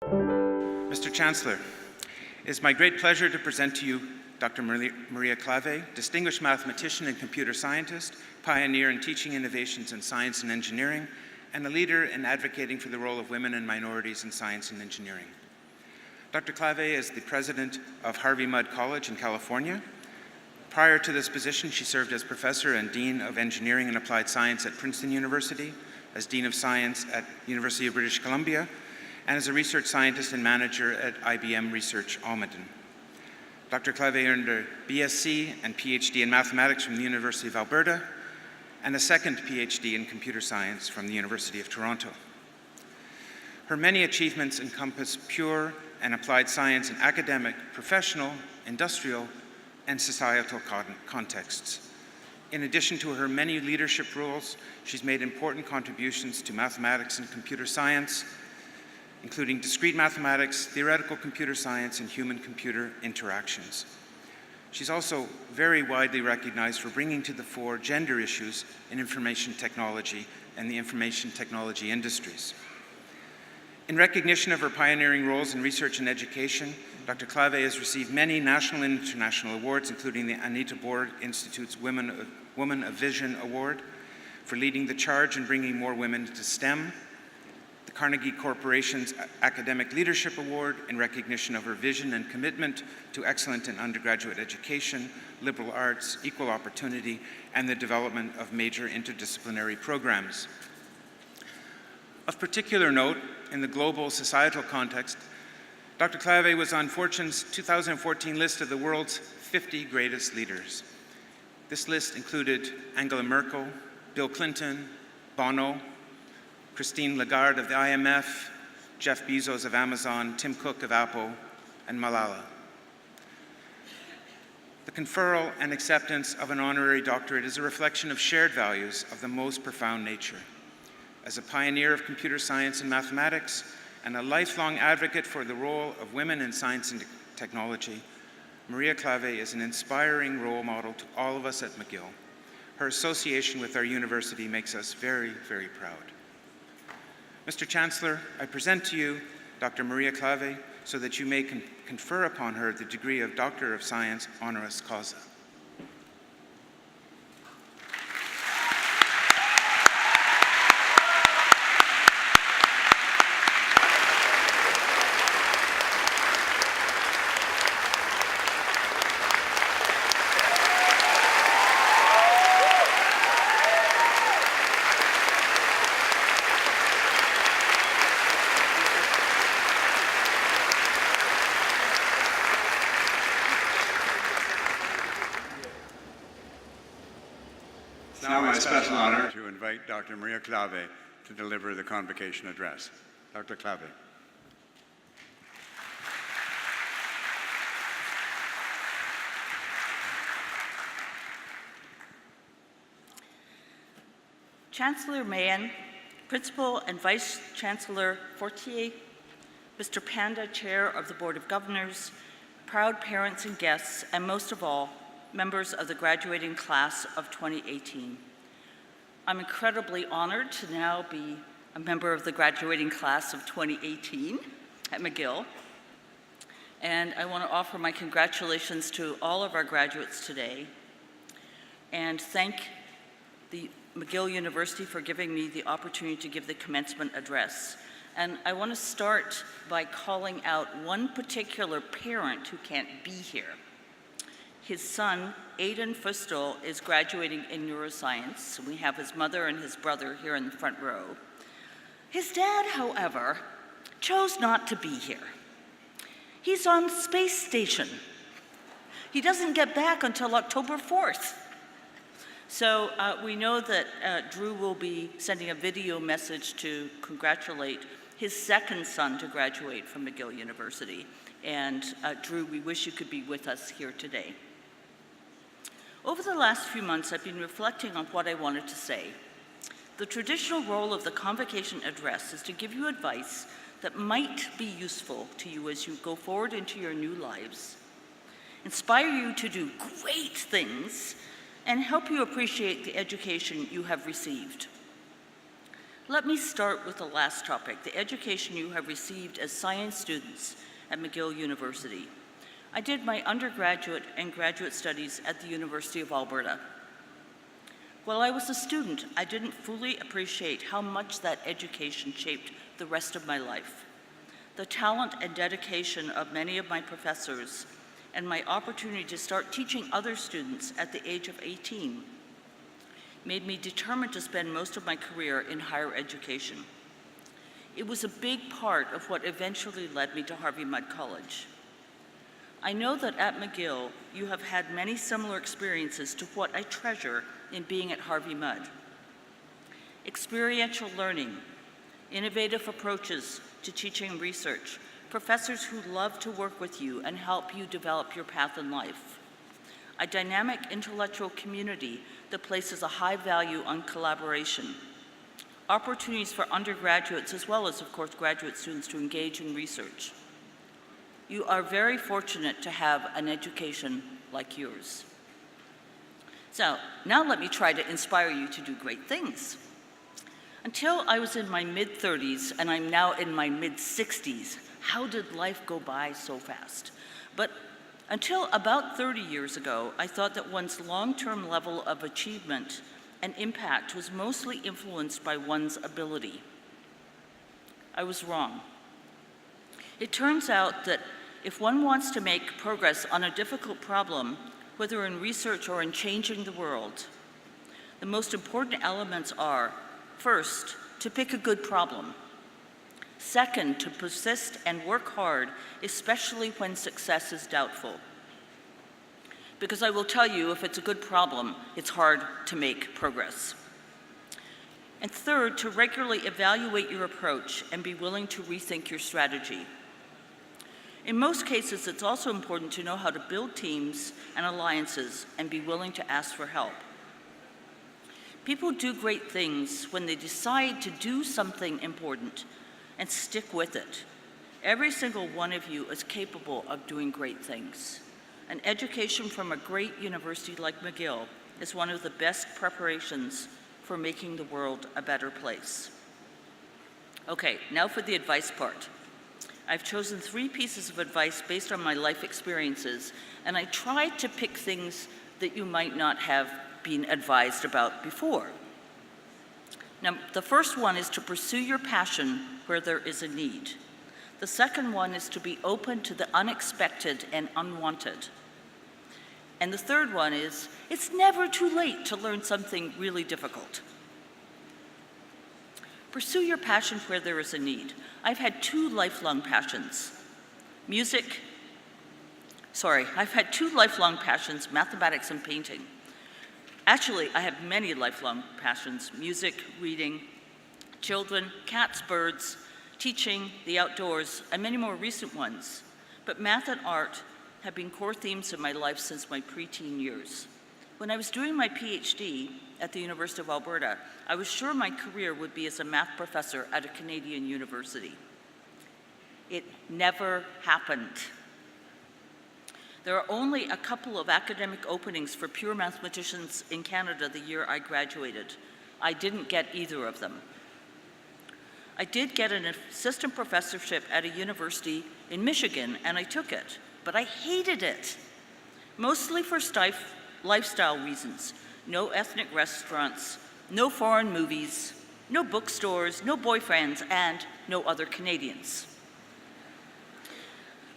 Mr. Chancellor, it is my great pleasure to present to you Dr. Maria Klawe, distinguished mathematician and computer scientist, pioneer in teaching innovations in science and engineering, and a leader in advocating for the role of women and minorities in science and engineering. Dr. Klawe is the president of Harvey Mudd College in California. Prior to this position, she served as professor and dean of engineering and applied science at Princeton University, as dean of science at University of British Columbia, and as a research scientist and manager at IBM Research Almaden. Dr. Klawe earned a BSc and PhD in mathematics from the University of Alberta, and a second PhD in computer science from the University of Toronto. Her many achievements encompass pure and applied science in academic, professional, industrial, and societal contexts. In addition to her many leadership roles, she's made important contributions to mathematics and computer science, including discrete mathematics, theoretical computer science, and human-computer interactions. She's also very widely recognized for bringing to the fore gender issues in information technology and the information technology industries. In recognition of her pioneering roles in research and education, Dr. Klawe has received many national and international awards, including the Anita Borg Institute's Woman of Vision Award for leading the charge in bringing more women to STEM, the Carnegie Corporation's Academic Leadership Award in recognition of her vision and commitment to excellence in undergraduate education, liberal arts, equal opportunity, and the development of major interdisciplinary programs. Of particular note, in the global societal context, Dr. Klawe was on Fortune's 2014 list of the world's 50 greatest leaders. This list included Angela Merkel, Bill Clinton, Bono, Christine Lagarde of the IMF, Jeff Bezos of Amazon, Tim Cook of Apple, and Malala. The conferral and acceptance of an honorary doctorate is a reflection of shared values of the most profound nature. As a pioneer of computer science and mathematics, and a lifelong advocate for the role of women in science and technology, Maria Klawe is an inspiring role model to all of us at McGill. Her association with our university makes us very, very proud. Mr. Chancellor, I present to you Dr. Maria Klawe so that you may confer upon her the degree of Doctor of Science honoris causa. It's now my special honor to invite Dr. Maria Klawe to deliver the convocation address. Dr. Klawe. Chancellor Mahon, Principal and Vice Chancellor Fortier, Mr. Panda, Chair of the Board of Governors, proud parents and guests, and most of all, members of the graduating class of 2018. I'm incredibly honored to now be a member of the graduating class of 2018 at McGill. And I want to offer my congratulations to all of our graduates today and thank the McGill University for giving me the opportunity to give the commencement address. And I want to start by calling out one particular parent who can't be here. His son, Aidan Fustel, is graduating in neuroscience. We have his mother and his brother here in the front row. His dad, however, chose not to be here. He's on space station. He doesn't get back until October 4th. So we know that Drew will be sending a video message to congratulate his second son to graduate from McGill University. And Drew, we wish you could be with us here today. Over the last few months, I've been reflecting on what I wanted to say. The traditional role of the convocation address is to give you advice that might be useful to you as you go forward into your new lives, inspire you to do great things, and help you appreciate the education you have received. Let me start with the last topic, the education you have received as science students at McGill University. I did my undergraduate and graduate studies at the University of Alberta. While I was a student, I didn't fully appreciate how much that education shaped the rest of my life. The talent and dedication of many of my professors and my opportunity to start teaching other students at the age of 18 made me determined to spend most of my career in higher education. It was a big part of what eventually led me to Harvey Mudd College. I know that at McGill, you have had many similar experiences to what I treasure in being at Harvey Mudd. Experiential learning, innovative approaches to teaching and research, professors who love to work with you and help you develop your path in life. A dynamic intellectual community that places a high value on collaboration. Opportunities for undergraduates as well as, of course, graduate students to engage in research. You are very fortunate to have an education like yours. So now let me try to inspire you to do great things. Until I was in my mid-30s, and I'm now in my mid-60s, how did life go by so fast? But until about 30 years ago, I thought that one's long-term level of achievement and impact was mostly influenced by one's ability. I was wrong. It turns out that if one wants to make progress on a difficult problem, whether in research or in changing the world, the most important elements are, first, to pick a good problem. Second, to persist and work hard, especially when success is doubtful. Because I will tell you, if it's a good problem, it's hard to make progress. And third, to regularly evaluate your approach and be willing to rethink your strategy. In most cases, it's also important to know how to build teams and alliances and be willing to ask for help. People do great things when they decide to do something important and stick with it. Every single one of you is capable of doing great things. An education from a great university like McGill is one of the best preparations for making the world a better place. Okay, now for the advice part. I've chosen 3 pieces of advice based on my life experiences, and I tried to pick things that you might not have been advised about before. Now, the first one is to pursue your passion where there is a need. The second one is to be open to the unexpected and unwanted. And the third one is, it's never too late to learn something really difficult. Pursue your passion where there is a need. I've had 2 lifelong passions. I've had 2 lifelong passions, mathematics and painting. Actually, I have many lifelong passions: music, reading, children, cats, birds, teaching, the outdoors, and many more recent ones. But math and art have been core themes in my life since my preteen years. When I was doing my PhD at the University of Alberta, I was sure my career would be as a math professor at a Canadian university. It never happened. There are only a couple of academic openings for pure mathematicians in Canada the year I graduated. I didn't get either of them. I did get an assistant professorship at a university in Michigan, and I took it, but I hated it, mostly for lifestyle reasons. No ethnic restaurants, no foreign movies, no bookstores, no boyfriends, and no other Canadians.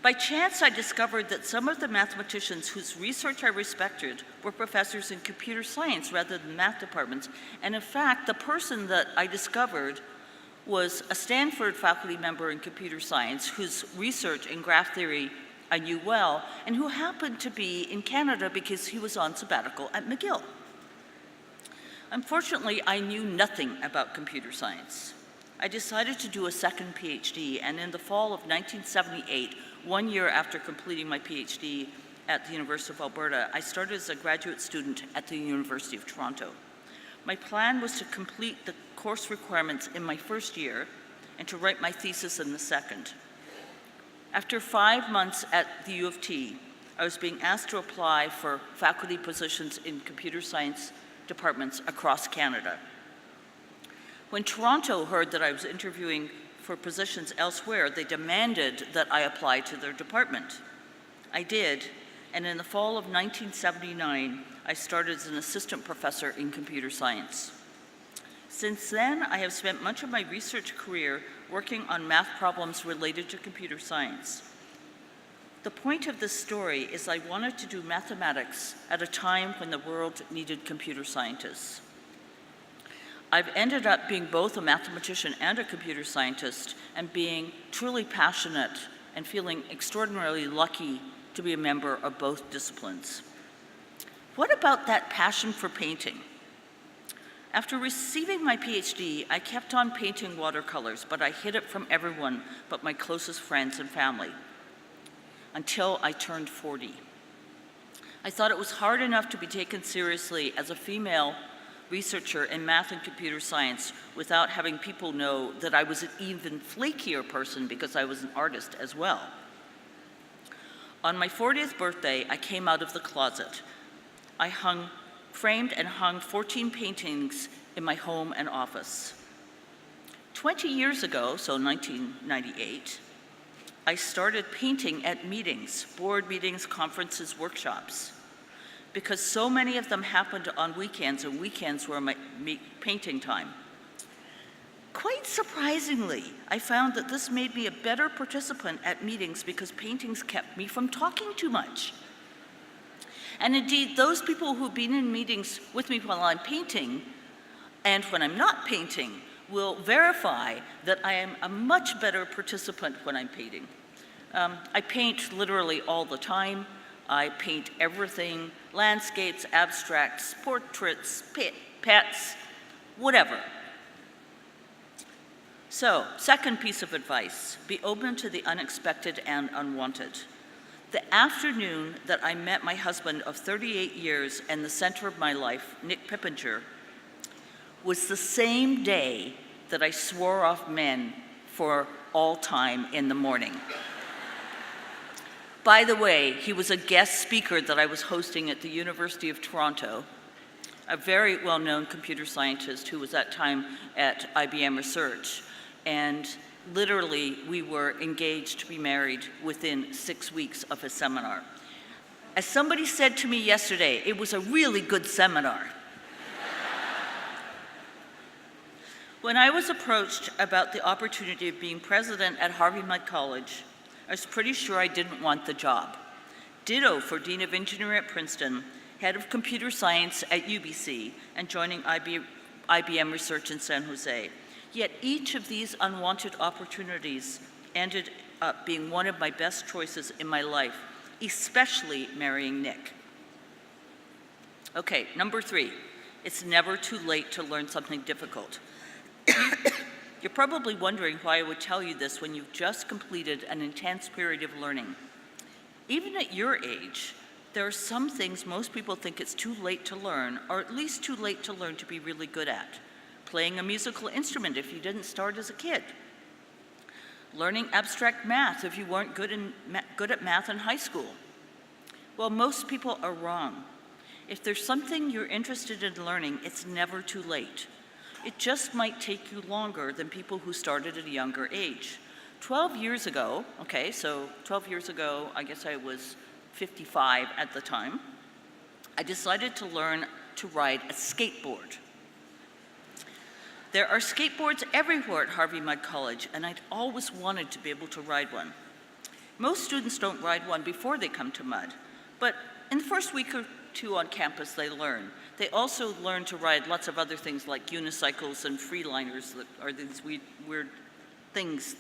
By chance, I discovered that some of the mathematicians whose research I respected were professors in computer science rather than math departments. And in fact, the person that I discovered was a Stanford faculty member in computer science whose research in graph theory I knew well, and who happened to be in Canada because he was on sabbatical at McGill. Unfortunately, I knew nothing about computer science. I decided to do a second PhD, and in the fall of 1978, 1 year after completing my PhD at the University of Alberta, I started as a graduate student at the University of Toronto. My plan was to complete the course requirements in my first year and to write my thesis in the second. After 5 months at the U of T, I was being asked to apply for faculty positions in computer science departments across Canada. When Toronto heard that I was interviewing for positions elsewhere, they demanded that I apply to their department. I did, and in the fall of 1979, I started as an assistant professor in computer science. Since then, I have spent much of my research career working on math problems related to computer science. The point of this story is I wanted to do mathematics at a time when the world needed computer scientists. I've ended up being both a mathematician and a computer scientist, and being truly passionate and feeling extraordinarily lucky to be a member of both disciplines. What about that passion for painting? After receiving my PhD, I kept on painting watercolors, but I hid it from everyone but my closest friends and family until I turned 40. I thought it was hard enough to be taken seriously as a female researcher in math and computer science without having people know that I was an even flakier person because I was an artist as well. On my 40th birthday, I came out of the closet. I framed and hung 14 paintings in my home and office. 20 years ago, so 1998, I started painting at meetings, board meetings, conferences, workshops, because so many of them happened on weekends, and weekends were my painting time. Quite surprisingly, I found that this made me a better participant at meetings because paintings kept me from talking too much. And indeed, those people who've been in meetings with me while I'm painting and when I'm not painting will verify that I am a much better participant when I'm painting. I paint literally all the time. I paint everything: landscapes, abstracts, portraits, pets, whatever. So, second piece of advice: be open to the unexpected and unwanted. The afternoon that I met my husband of 38 years and the center of my life, Nick Pippinger, was the same day that I swore off men for all time in the morning. By the way, he was a guest speaker that I was hosting at the University of Toronto, a very well-known computer scientist who was at that time at IBM Research. And literally, we were engaged to be married within 6 weeks of his seminar. As somebody said to me yesterday, it was a really good seminar. When I was approached about the opportunity of being president at Harvey Mudd College, I was pretty sure I didn't want the job. Ditto for Dean of Engineering at Princeton, Head of Computer Science at UBC, and joining IBM Research in San Jose. Yet each of these unwanted opportunities ended up being one of my best choices in my life, especially marrying Nick. Okay, number 3, it's never too late to learn something difficult. You're probably wondering why I would tell you this when you've just completed an intense period of learning. Even at your age, there are some things most people think it's too late to learn, or at least too late to learn to be really good at. Playing a musical instrument if you didn't start as a kid. Learning abstract math if you weren't good at math in high school. Well, most people are wrong. If there's something you're interested in learning, it's never too late. It just might take you longer than people who started at a younger age. 12 years ago, okay, so 12 years ago, I guess I was 55 at the time, I decided to learn to ride a skateboard. There are skateboards everywhere at Harvey Mudd College, and I'd always wanted to be able to ride one. Most students don't ride one before they come to Mudd, but in the first week or two on campus, they learn. They also learn to ride lots of other things like unicycles and freeliners, that are these weird things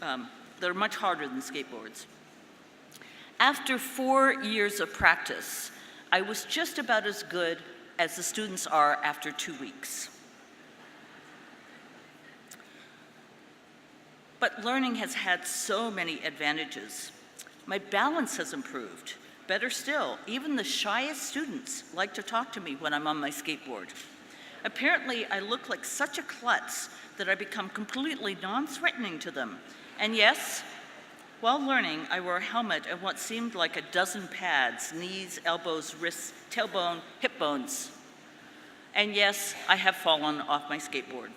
that are much harder than skateboards. After 4 years of practice, I was just about as good as the students are after 2 weeks. But learning has had so many advantages. My balance has improved. Better still, even the shyest students like to talk to me when I'm on my skateboard. Apparently, I look like such a klutz that I become completely non-threatening to them. And yes, while learning, I wore a helmet and what seemed like a dozen pads: knees, elbows, wrists, tailbone, hip bones. And yes, I have fallen off my skateboard.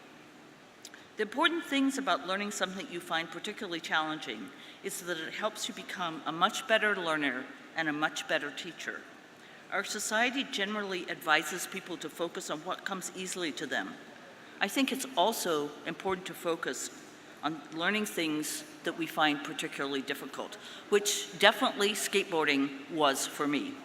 The important things about learning something you find particularly challenging is that it helps you become a much better learner and a much better teacher. Our society generally advises people to focus on what comes easily to them. I think it's also important to focus on learning things that we find particularly difficult, which definitely skateboarding was for me.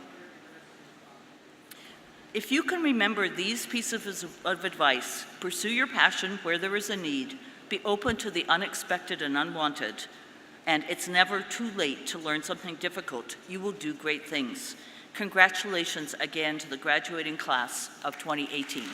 If you can remember these pieces of advice, pursue your passion where there is a need, be open to the unexpected and unwanted, and it's never too late to learn something difficult, you will do great things. Congratulations again to the graduating class of 2018.